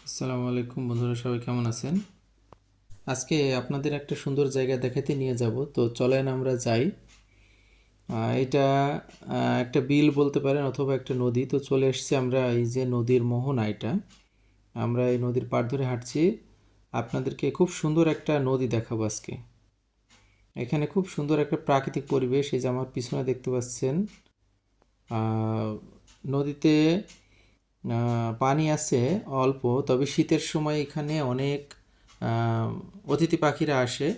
আসসালামু আলাইকুম বন্ধুরা, সবাই কেমন আছেন? আজকে আপনাদের একটা সুন্দর জায়গা দেখাতে নিয়ে যাব, তো চলেন আমরা যাই। এটা একটা বিল বলতে পারেন অথবা একটা নদী। তো চলে এসেছি আমরা এই যে নদীর মোহনা। এটা আমরা এই নদীর পাড় ধরে হাঁটছি। আপনাদেরকে খুব সুন্দর একটা নদী দেখাবো আজকে। এখানে খুব সুন্দর একটা প্রাকৃতিক পরিবেশ। এই যে আমার পিছনে দেখতে পাচ্ছেন নদীতে পানি আছে অল্প, তবে শীতের সময় এখানে অনেক অতিথি পাখিরা আসে।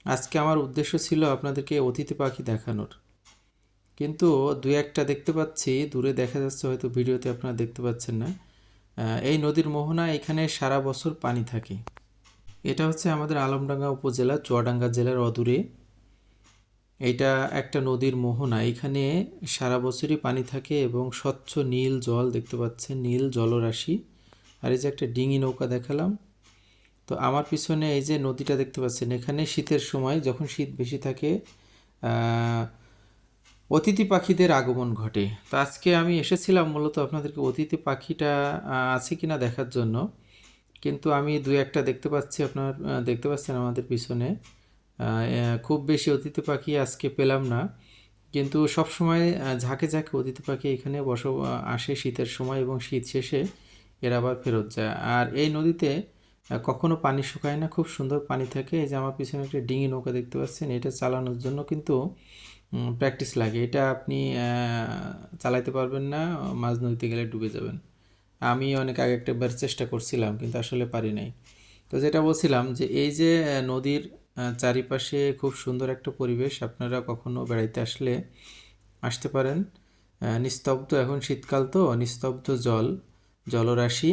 আজকে আমার উদ্দেশ্য ছিল আপনাদেরকে অতিথি পাখি দেখানোর, কিন্তু দু একটা দেখতে পাচ্ছি দূরে, দেখা যাচ্ছে হয়তো ভিডিওতে আপনারা দেখতে পাচ্ছেন না। এই নদীর মোহনা, এখানে সারা বছর পানি থাকে। এটা হচ্ছে আমাদের আলমডাঙ্গা উপজেলা, চুয়াডাঙ্গা জেলার অদূরে। এইটা একটা নদীর মোহনা, এখানে সারা বছরই পানি থাকে এবং স্বচ্ছ নীল জল দেখতে পাচ্ছেন, নীল জলরাশি। আর এই যে একটা ডিঙি নৌকা দেখালাম। তো আমার পিছনে এই যে নদীটা দেখতে পাচ্ছেন, এখানে শীতের সময় যখন শীত বেশি থাকে অতিথি পাখিদের আগমন ঘটে। তো আজকে আমি এসেছিলাম মূলত আপনাদেরকে অতিথি পাখিটা আছে কিনা দেখার জন্য, কিন্তু আমি দু একটা দেখতে পাচ্ছি। আপনার দেখতে পাচ্ছেন আমাদের পিছনে খুব বেশি অতিথি পাখি আজকে পেলাম না, কিন্তু সব সময় ঝাঁকে ঝাঁকে অতিথি পাখি এখানে আসে শীতের সময়, এবং শীত শেষে এরা আবার ফেরত যায়। আর এই নদীতে কখনো পানি শুকায় না, খুব সুন্দর পানি থাকে। এই যে আমার পিছনে একটা ডিঙি নৌকা দেখতে পাচ্ছেন, এটা চালানোর জন্য কিন্তু প্র্যাকটিস লাগে। এটা আপনি চালাতে পারবেন না, মাঝ নদীতে গেলে ডুবে যাবেন। আমি অনেক আগে একটাবার চেষ্টা করছিলাম, কিন্তু আসলে পারি নাই। তো যেটা বলছিলাম যে এই যে নদীর চারিপাশে খুব সুন্দর একটা পরিবেশ। আপনারা কখনো বেড়াইতে আসলে আসতে পারেন। নিস্তব্ধ, এখন শীতকাল তো নিস্তব্ধ জলরাশি।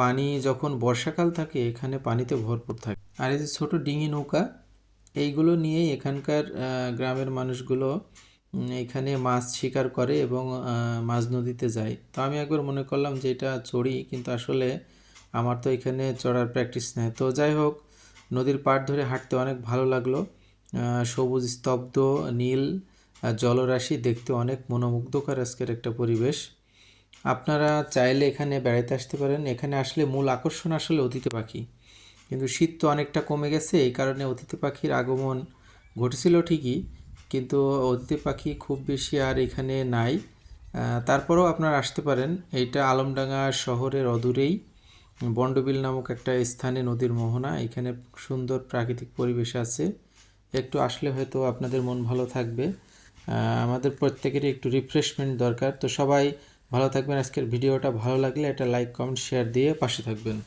পানি যখন বর্ষাকাল থাকে এখানে পানিতে ভরপুর থাকে। আর এই যে ছোটো ডিঙি নৌকা, এইগুলো নিয়েই এখানকার গ্রামের মানুষগুলো এখানে মাছ শিকার করে এবং মাঝ নদীতে যায়। তো আমি একবার মনে করলাম যে এটা চড়ি, কিন্তু আসলে আমার তো এখানে চড়ার প্র্যাকটিস নেই। তো যাই হোক, নদীর পাড় ধরে হাঁটতে অনেক ভালো লাগলো। সবুজ স্তব্ধ নীল জলরাশি দেখতে অনেক মনোমুগ্ধকর আজকের একটা পরিবেশ। আপনারা চাইলে এখানে বেড়াইতে আসতে পারেন। এখানে আসলে মূল আকর্ষণ আসলে অতিথি পাখি, কিন্তু শীত তো অনেকটা কমে গেছে, এই কারণে অতিথি পাখির আগমন ঘটেছিল ঠিকই, কিন্তু অতিথি পাখি খুব বেশি আর এখানে নাই। তারপরেও আপনারা আসতে পারেন। এইটা আলমডাঙ্গা শহরের অদূরেই বন্ডবিল নামক একটা স্থানে নদীর মোহনা। এখানে সুন্দর প্রাকৃতিক পরিবেশ আছে। একটু আসলে হয়তো আপনাদের মন ভালো থাকবে। আমাদের প্রত্যেকেরই একটু রিফ্রেশমেন্ট দরকার। তো সবাই ভালো থাকবেন। আজকের ভিডিওটা ভালো লাগলে একটা লাইক কমেন্ট শেয়ার দিয়ে পাশে থাকবেন।